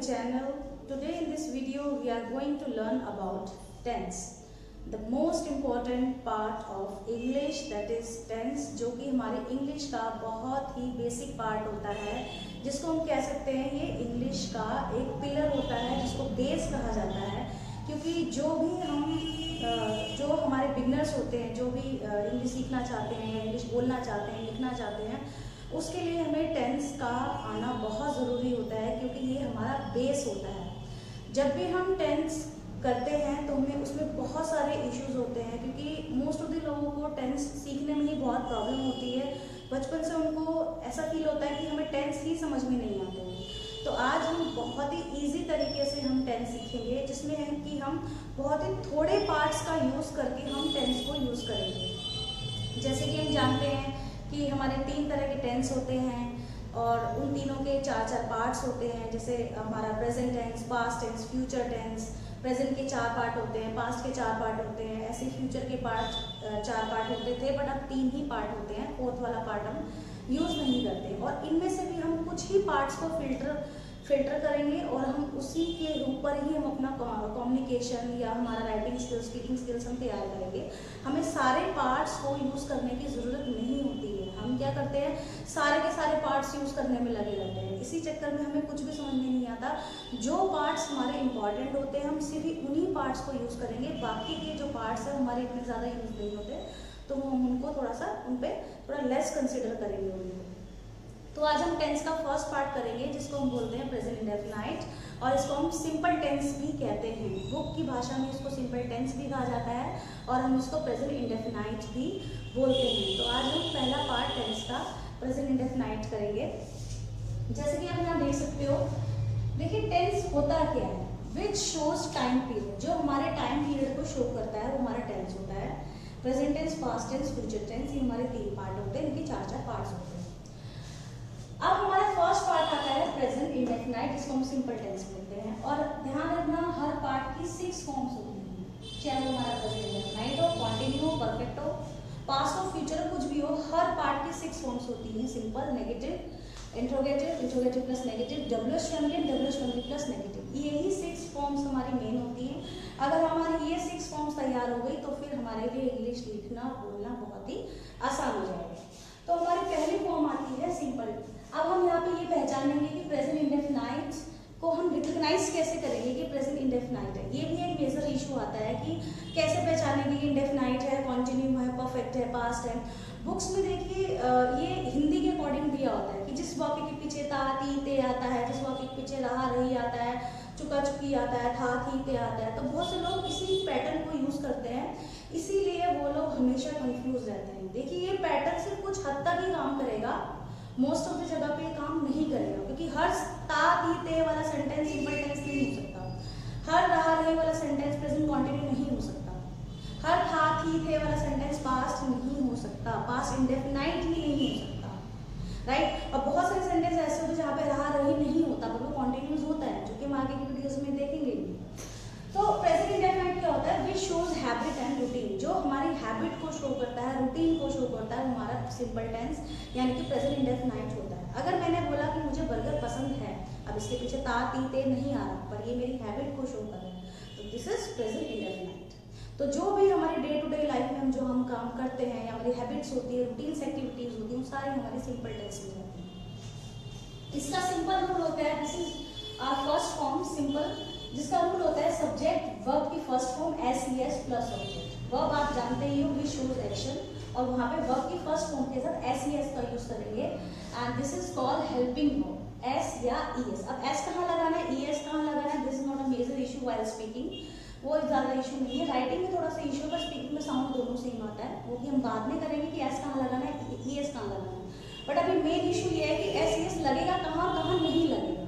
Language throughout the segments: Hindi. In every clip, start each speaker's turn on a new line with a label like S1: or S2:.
S1: channel. Today in this video we are going to learn about tense, the most important part of English, that is tense, जो कि हमारे English का बहुत ही basic part होता है, जिसको हम कह सकते हैं ये English का एक पिलर होता है, जिसको बेस कहा जाता है। क्योंकि जो हमारे बिगनर्स होते हैं, जो भी इंग्लिश सीखना चाहते हैं, इंग्लिश बोलना चाहते हैं, लिखना चाहते हैं, उसके लिए हमें टेंस का आना बहुत ज़रूरी होता है, क्योंकि ये हमारा बेस होता है। जब भी हम टेंस करते हैं तो हमें उसमें बहुत सारे इश्यूज होते हैं, क्योंकि मोस्ट ऑफ द लोगों को टेंस सीखने में ही बहुत प्रॉब्लम होती है। बचपन से उनको ऐसा फील होता है कि हमें टेंस ही समझ में नहीं आते हैं। तो आज हम बहुत ही ईजी तरीके से हम टेंस सीखेंगे, जिसमें है कि हम बहुत ही थोड़े पार्ट्स का यूज़ करके हम टेंस को यूज़ करेंगे। जैसे कि हम जानते हैं कि हमारे 3 तरह के टेंस होते हैं और उन तीनों के 4 पार्ट्स होते हैं। जैसे हमारा present tense, past tense, future tense. Present के 4 पार्ट होते हैं, पास्ट के 4 पार्ट होते हैं, ऐसे फ्यूचर के 4 पार्ट होते थे, बट अब 3 ही पार्ट होते हैं। 4th वाला पार्ट हम यूज़ नहीं करते। और इनमें से भी हम कुछ ही पार्ट्स को फिल्टर करेंगे और हम उसी के ऊपर ही हम अपना कम्युनिकेशन या हमारा राइटिंग स्किल्स, स्पीकिंग स्किल्स हम तैयार करेंगे। हमें सारे पार्ट्स को यूज़ करने की ज़रूरत नहीं होती है। हम क्या करते हैं, सारे के सारे पार्ट्स यूज़ करने में लगे रहते हैं। इसी चक्कर में हमें कुछ भी समझ में नहीं आता। जो पार्ट्स हमारे इंपॉर्टेंट होते हैं, हम सिर्फ उन्हीं पार्ट्स को यूज़ करेंगे। बाकी के जो पार्ट्स हैं हमारे इतने ज़्यादा यूज़ नहीं होते, तो हम उनको थोड़ा सा उन पर थोड़ा लेस कंसिडर करेंगे उनको। तो आज हम टेंस का फर्स्ट पार्ट करेंगे, जिसको हम बोलते हैं प्रेजेंट इंडेफिनाइट, और इसको हम सिंपल टेंस भी कहते हैं। बुक की भाषा में इसको सिंपल टेंस भी कहा जाता है और हम इसको प्रेजेंट इंडेफिनाइट भी बोलते हैं। तो आज हम पहला पार्ट टेंस का प्रेजेंट इंडेफिनाइट करेंगे। जैसे कि आप यहाँ देख सकते हो, देखिए टेंस होता क्या है, विच शोज टाइम पीरियड। जो हमारे टाइम पीरियड को शो करता है वो हमारा टेंस होता है। Present tense, past tense, future tense, ये हमारे 3 पार्ट होते हैं, इनके 4 पार्ट्स होते हैं। अब हमारा फर्स्ट पार्ट आता है प्रेजेंट इंडेफिनाइट, जिसको हम सिंपल टेंस बोलते हैं। और ध्यान रखना, हर पार्ट की 6 फॉर्म्स होती हैं, चाहे वो हमारा प्रेजेंट इंडेफिनाइट हो, कॉन्टिन्यू हो, परफेक्ट हो, पास्ट हो, फ्यूचर हो, कुछ भी हो, हर पार्ट की 6 फॉर्म्स होती हैं। Simple, negative, interrogative, interrogative plus negative, WH family, WH family plus negative. यही 6 फॉर्म्स हमारी मेन होती हैं। अगर हमारी ये 6 फॉर्म्स तैयार हो गई तो फिर हमारे लिए इंग्लिश लिखना बोलना बहुत ही आसान हो जाएगा। तो हमारी पहली फॉर्म आती है सिंपल। अब हम यहाँ पे ये पहचानेंगे कि प्रेजेंट इंडेफिनाइट को हम रिकॉग्नाइज कैसे करेंगे कि प्रेजेंट इंडेफिनाइट है। ये भी एक मेजर इशू आता है कि कैसे पहचानेंगे कि इंडेफिनाइट है, कॉन्टिन्यू है, परफेक्ट है, पास्ट है। बुक्स में देखिए ये हिंदी के अकॉर्डिंग दिया होता है कि जिस वाक्य के पीछे ता, ती, ते आता है, जिस वाक्य के पीछे रहा, रही आता है, चुका, चुकी आता है, था, थी, ते आता है। तो बहुत से लोग इसी पैटर्न को यूज करते हैं, इसीलिए वो लोग हमेशा कंफ्यूज रहते हैं। देखिए ये पैटर्न सिर्फ कुछ हद तक ही काम करेगा, मोस्ट ऑफ द जगह पे काम नहीं करेगा, क्योंकि हर ता, ती, ते वाला सेंटेंस सिंपल टेंस नहीं हो सकता। हर रहा, रही वाला सेंटेंस प्रेजेंट कॉन्टिन्यू नहीं हो सकता। हर था, थी, थे वाला सेंटेंस पास्ट नहीं हो सकता, पास्ट इंडेफिनाइट ही नहीं हो सकता, राइट। और बहुत सारे सेंटेंस ऐसे होते हैं जहाँ पे रहा, रही नहीं होता, पर वो कॉन्टिन्यूस होता है, जो कि हम आगे की वीडियोस में देखेंगे। तो प्रेजेंट इंडेफिनाइट क्या होता है, which shows habit and routine. जो हमारी हैबिट को शो करता है, रूटीन को शो करता है, हमारा सिंपल टेंस यानी कि प्रेजेंट इंडेफिनाइट होता है। अगर मैंने बोला कि मुझे बर्गर पसंद है, अब इसके पीछे ता, ती, ते नहीं आ रहा, पर ये मेरी हैबिट को शो कर रहा है, तो दिस इज प्रेजेंट इंडेफिनाइट। तो जो भी हमारी डे टू डे लाइफ में जो हम काम करते हैं या हमारी हैबिट्स होती है, रूटीन्स एक्टिविटीज होती हैं, वो सारी हमारी सिंपल टेंस में होती हैं। इसका सिंपल रूल होता है, this is our first form simple, जिसका रूल होता है सब्जेक्ट वर्ब की first form SES plus object. Verb आप जानते ही हो, विच शोज एक्शन, और वहाँ पे वर्ब की फर्स्ट फॉर्म के साथ SES का यूज करेंगे, and this is called helping verb, S या ES। अब S कहाँ लगाना है, ES कहाँ लगाना है, this is not a major issue while speaking, वो ज़्यादा इशू नहीं है। राइटिंग में थोड़ा सा इशू है, पर स्पीकिंग में साउंड दोनों सेम आता है, वो भी हम बाद में करेंगे कि S कहाँ लगाना है, ES कहाँ लगाना है। बट अभी मेन इशू ये है कि SES लगेगा कहाँ, कहाँ नहीं लगेगा।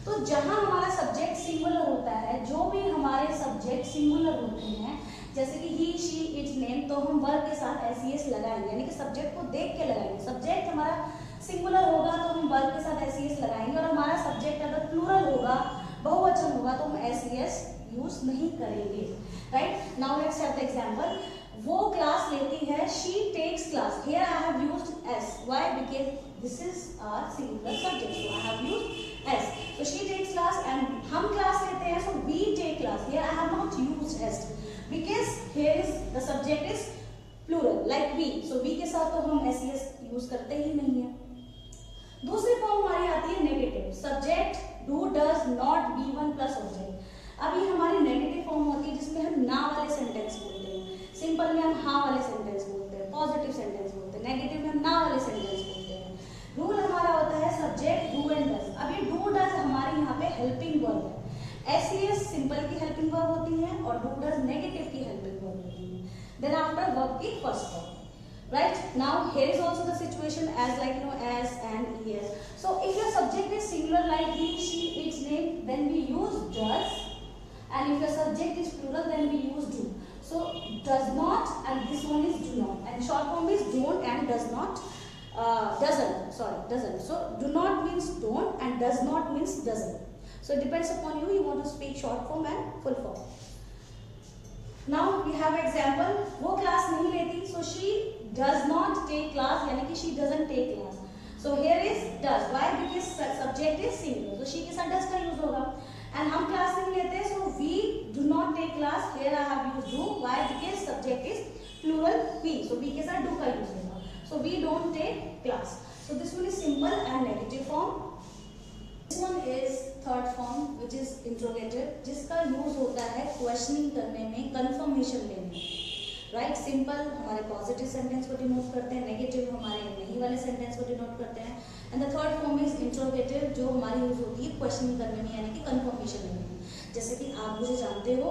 S1: तो जहां हमारा सब्जेक्ट सिंगुलर होता है, जो भी हमारे सब्जेक्ट सिंगुलर होते हैं, जैसे कि ही, शी, इट्स, नेम, तो हम वर्ब के साथ SES लगाएंगे, यानी कि सब्जेक्ट को देख के लगाएंगे। सब्जेक्ट हमारा सिंगुलर होगा तो हम वर्ब के साथ SES लगाएंगे, और हमारा सब्जेक्ट अगर प्लूरल होगा, बहुवचन होगा, तो हम SES यूज नहीं करेंगे, right. Now let's have the example. वो क्लास लेती है, she takes class. Here I have used S, why, because this is our singular subject, so I have used S. So she takes class and has, because here is the subject is plural like we, so we के साथ तो हम एस यूज करते ही नहीं है। दूसरी फॉर्म हमारी आती है negative, subject do does not be one plus object. अब ये हमारी नेगेटिव फॉर्म होती है जिसमें हम ना वाले सेंटेंस बोलते हैं, सिंपल में हम हाँ वाले सेंटेंस बोलते हैं, पॉजिटिव सेंटेंस बोलते हैं, नेगेटिव में हम ना वाले सेंटेंस बोलते हैं। रूल हमारा होता है सब्जेक्ट डू एंड डज। अब ये डू डज हमारे यहाँ पे हेल्पिंग वर्ब है, एस सिंपल की हेल्पिंग वर्ब होती है और डू डज नेगेटिव की हेल्पिंग वर्ब होती है। देन आफ्टर वर्ब की first form, right? Now here is also the situation as like as and es. So if your subject is singular like he, she, its name, then we use does, and if your subject is plural then we use do. So does not and this one is do not, and short form is don't and does not, doesn't. So do not means don't and does not means doesn't. So it depends upon you want to speak short form and full form. Now we have example, वो क्लास नहीं लेती, so she does not take class, यानी कि she doesn't take class. So here is does, why? Because subject is singular, so she के साथ does का यूज होगा। And हम क्लास नहीं लेते, so we do not take class, here I have used do, why? Because subject is plural we, so we के साथ do का यूज होगा। So we don't take class. So this one is simple and negative form. This one is third form which is interrogative, जिसका यूज होता है क्वेश्चनिंग करने में, कंफर्मेशन लेने में, राइट? सिंपल हमारे पॉजिटिव सेंटेंस को डिनोट करते हैं, नेगेटिव हमारे नहीं वाले सेंटेंस को डिनोट करते हैं, and the third form is interrogative, जो हमारी यूज होती है क्वेश्चनिंग करने में, यानी कि कंफर्मेशन लेने में। जैसे कि आप मुझे जानते हो,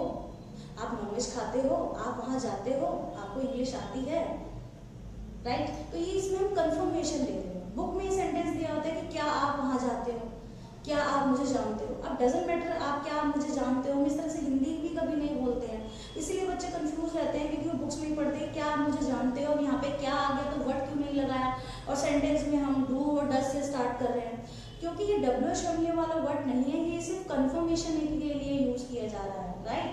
S1: आप नॉनवेज खाते हो, आप वहाँ जाते हो, आपको इंग्लिश आती है, राइट? तो ये इसमें हम कंफर्मेशन ले रहे हो। बुक में सेंटेंस दिया होता है कि क्या आप वहाँ जाते हो, क्या आप मुझे जानते हो। अब डजंट मैटर आप क्या आप मुझे जानते हो, हम इस तरह से हिंदी भी कभी नहीं बोलते हैं, इसीलिए बच्चे कंफ्यूज रहते हैं क्योंकि वो बुक्स नहीं पढ़ते, क्या आप मुझे जानते हो, अब यहाँ पे क्या आ गया तो वर्ड क्यों नहीं लगाया, और सेंटेंस में हम डू और डज से स्टार्ट कर रहे हैं, क्योंकि ये डब्ल्यूएच फैमिली वाला वर्ड नहीं है, ये सिर्फ कंफर्मेशन के लिए यूज किया जा रहा है, राइट?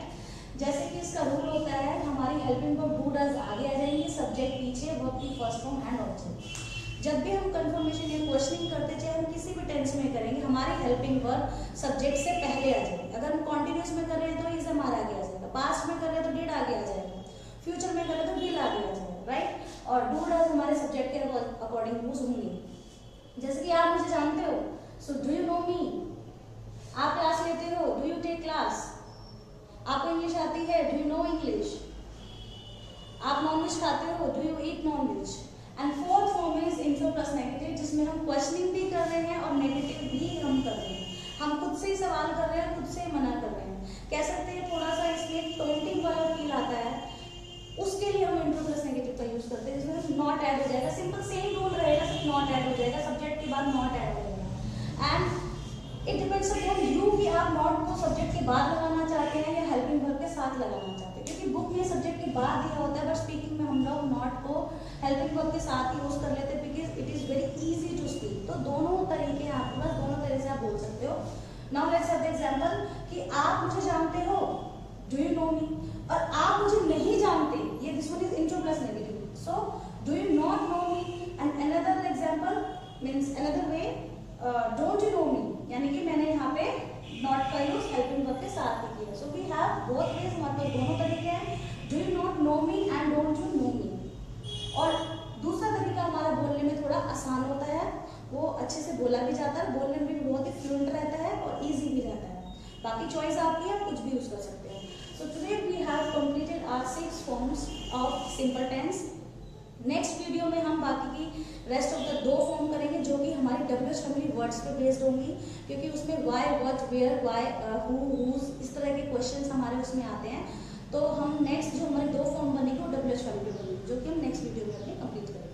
S1: जैसे कि इसका रूल होता है, हमारी हेल्पिंग वर्ब डू डज आगे आ जाएंगे, सब्जेक्ट पीछे, वर्ब की फर्स्ट फॉर्म एंड ऑब्जेक्ट। जब भी हम कंफर्मेशन या क्वेश्चनिंग करते, चाहे हम किसी भी टेंस में करेंगे, हमारी हेल्पिंग वर्ब सब्जेक्ट से पहले आ जाएगी। अगर हम कॉन्टिन्यूस में कर रहे हैं तो इज हमारा आगे आ जाएगा, पास्ट में कर रहे हैं तो डिड आगे आ जाएगा, फ्यूचर में कर रहे हैं तो विल आगे आ जाएगा, राइट? और डू डज हमारे सब्जेक्ट के अकॉर्डिंग यूज होंगे। जैसे कि आप मुझे जानते हो, so do you know me, आप क्लास लेते हो, डू यू टेक क्लास, आपको इंग्लिश आती है, डू यू नो इंग्लिश, आप नॉनवेज खाते हो, do you eat nonveg. And fourth form is intro plus negative, जिसमें हम क्वेश्चनिंग भी कर रहे हैं और नेगेटिव भी हम कर रहे हैं, हम खुद से ही सवाल कर रहे हैं, खुद से ही मना कर रहे हैं, कह सकते हैं थोड़ा सा इसमें टोंटिंग वाला फील आता है, उसके लिए हम इंट्रो प्लस नेगेटिव का यूज करते हैं, जिसमें नॉट ऐड हो जाएगा, सिंपल सेम रूल रहेगा, सिर्फ नॉट ऐड हो जाएगा, सब्जेक्ट के बाद नॉट ऐड हो जाएगा। And it depends upon you कि आप नॉट को सब्जेक्ट के बाद लगाना चाहते हैं या हेल्पिंग वर्ब के साथ लगाना चाहते हैं, क्योंकि बुक में सब्जेक्ट के बाद दिया होता है, बट स्पीकिंग में हम लोग नॉट को हेल्पिंग वर्ब के साथ ही यूज कर लेते हैं, because it is very easy to speak. तो दोनों तरीके हैं आपके पास, दोनों तरह से आप बोल सकते हो। Now let's have the example कि आप मुझे जानते हो, डू यू नो मी, और आप मुझे नहीं जानते, ये this one is intro plus negative, so do you not know me. And another example means another way, don't you know me, यानी कि मैंने यहाँ पे नॉट का यूज हेल्पिंग वर्ब के साथ ही किया। So we have both ways, हमारे पास दोनों तरीके हैं, do you not know me and don't you know me. और दूसरा तरीका हमारा बोलने में थोड़ा आसान होता है, वो अच्छे से बोला भी जाता है, बोलने में भी बहुत ही फ्लुएंट रहता है और इजी भी रहता है। बाकी चॉइस आपकी है, कुछ भी यूज कर सकते हो। So today we have completed our 6 forms of simple tense. Next video में हम बाकी की रेस्ट ऑफ द 2 फॉर्म करेंगे, जो कि हमारी डब्ल्यूएच फैमिली वर्ड्स पे बेस्ड होंगी, क्योंकि उसमें why, what, where, why, who, whose, इस तरह के क्वेश्चंस हमारे उसमें आते हैं। तो हम नेक्स्ट जो हमारी 2 फॉर्म बनेगी वो डब्ल्यूएच फैमिली पे बनेगी, जो कि हम नेक्स्ट वीडियो में अपनी कंप्लीट करेंगे।